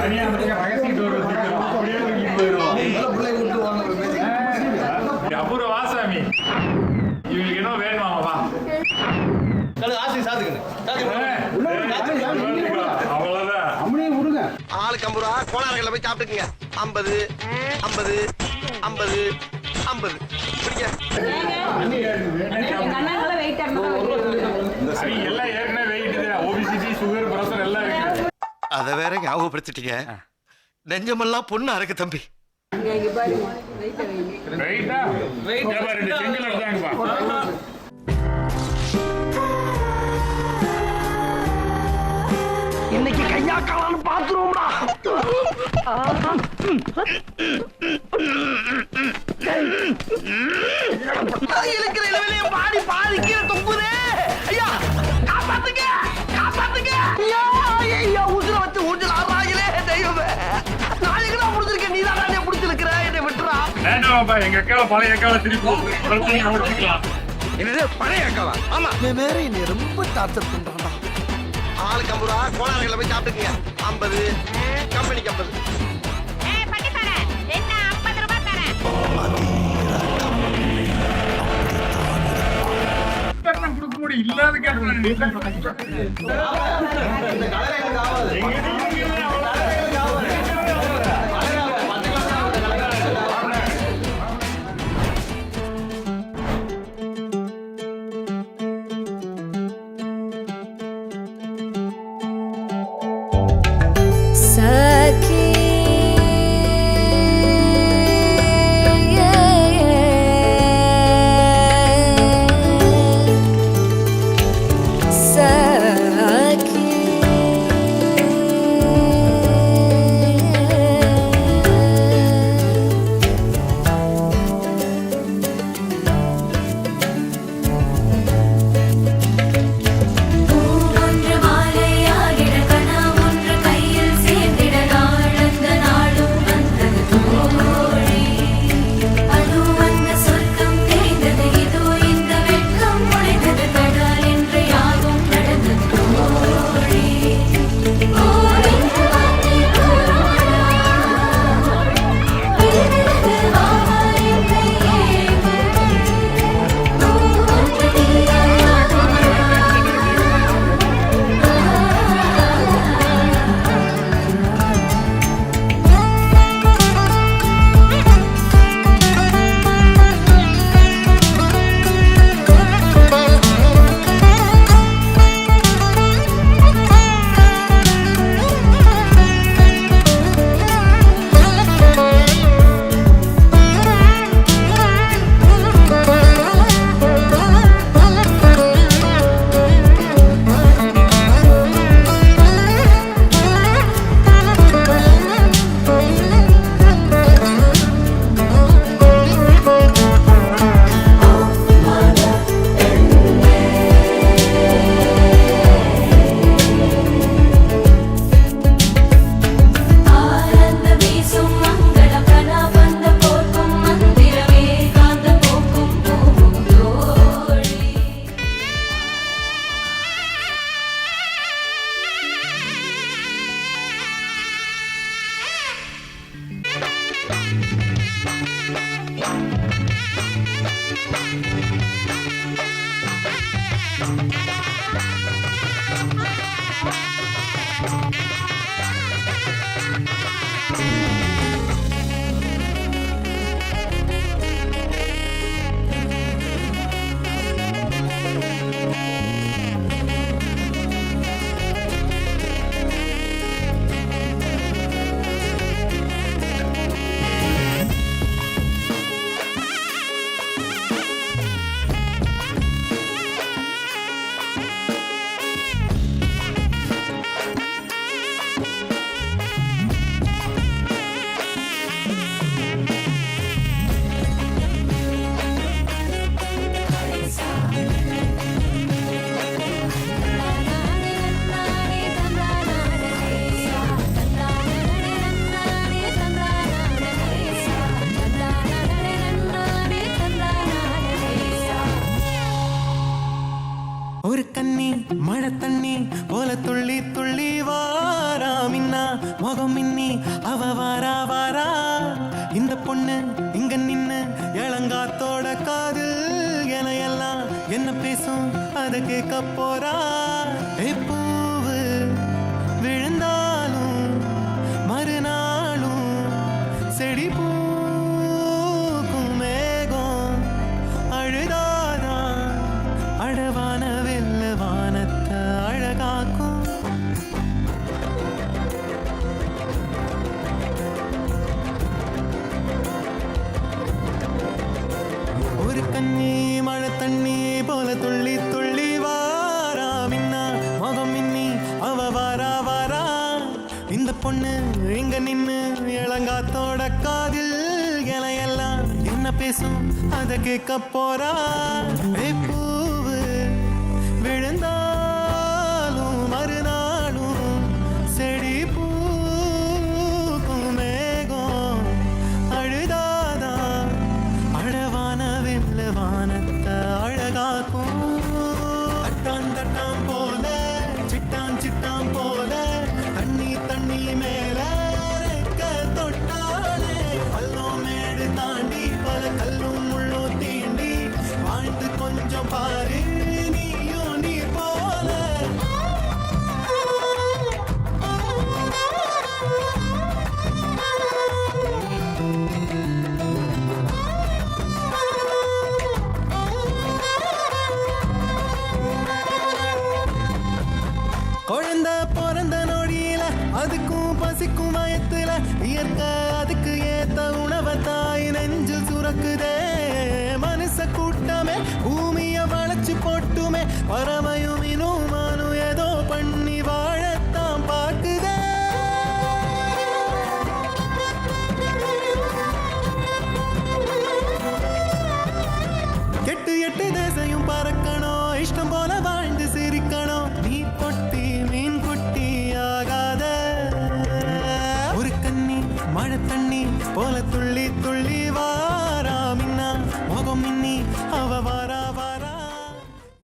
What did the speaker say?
தனியா அந்த ரகசிய டோர் வச்சிருக்கோம். அப்படியே தூக்கி போயிடுவோம். பிள்ளை விட்டு வாங்க. அபூர்வ வாசாமி இவங்களுக்கு என்ன வேணுமாவா? ஆசை சாதுக்கணும். அவ்வளவுதான். அப்படியே விடுங்க. ஆளுக்கு 50 ரூபா கோளாறுகளை போய் சாப்பிட்டுக்குங்க. 50 50 50 50 பிடிங்க. எல்லாம் ஏற்கனவே வெயிட் ஓபிசிடி சுகர் பிரஷர் எல்லாம் இருக்கு. அதை வேற ஞாபகப்படுத்திட்டீங்க. நெஞ்சமெல்லாம் பொண்ணு அறக்கு தம்பி. வெயிட்டா ரெண்டு செங்கல் எடுத்தாங்கப்பா. இன்னைக்கு கையாக்கலான்னு பாத்துருவோம்டா. இருக்கிற இளவிலே பாடி பாதி கீழே தொங்குதே. ஐயா காப்பாத்துங்க காப்பாத்துங்க. ஐயா ஐயா உசுர வச்சு ஊஞ்சல் ஆடுறாங்களே தெய்வமே. நாளைக்கு நான் முடிச்சிருக்கேன். நீ தான் என்ன முடிச்சிருக்கிற. என்னை விட்டுறா. வேண்டாம்ப்பா, எங்க அக்காவை பழைய அக்காவை திருப்பி முடிச்சுக்கலாம். என்னது பழைய அக்காவா? ஆமா. வேற என்னை ரொம்ப டார்ச்சர் பண்றான்டா. ஆளுக்கு 50 ரூபா கோளாறுகளை போய் சாப்பிட்டுக்குங்க. 50 கம்பெனிக்கு 50. கொடுக்க முடியும் இல்லாத அதை கேட்க போறா. பூவு விழுந்தாலும் மறுநாளும் செடி பூக்கும் மேகம் அழுதாதான் அழவான வெள்ள வானத்தை அழகாக்கும். ஒரு கண்ணி மழை தண்ணி போல துள்ளி துள்ளி வாரா மின்னா முகம் மின்னி அவ வாரா வாரா. இந்த பொண்ணு இங்க நின்னு இளங்காத்தோட காதில் எல்லாம் என்ன பேசும் அதை கேட்க போறா. பூவு விழுந்தாலும் மறுநாளும் செடி பூக்கும் மேகம் அழுதாதான் அழவான வெள்ள வானத்தை அழகாக்கும். தட்டான் தட்டான் போல சிட்டான் சிட்டான் போல தண்ணி தண்ணி மேல ரெக்க தொட்டாலே பள்ளம் மேடு தாண்டி பல கல்லும் முள்ளும் தீண்டி வாழ்ந்து கொஞ்சம் பாரு நீயும் நீ போல. குழந்தை பிறந்த நொடியில அதுக்கும் பசிக்கும் வயத்துல இயற்கை அதுக்கு ஏத்த உணவை தாய் நெஞ்சு சுரக்குதே. மனுஷ கூட்டமே பூமிய வளைச்சு போட்டுமே பறவையும் இனுமானும் ஏதோ பண்ணி வாழத்தான் பார்க்குதே. எட்டு எட்டு தேசையும் பறக்கணும் இஷ்டம் போல வாழ்ந்து சிரிக்கணும். நீ பொட்டி மீன் குட்டி ஆகாத ஒரு கண்ணி மழை தண்ணி போல துள்ளி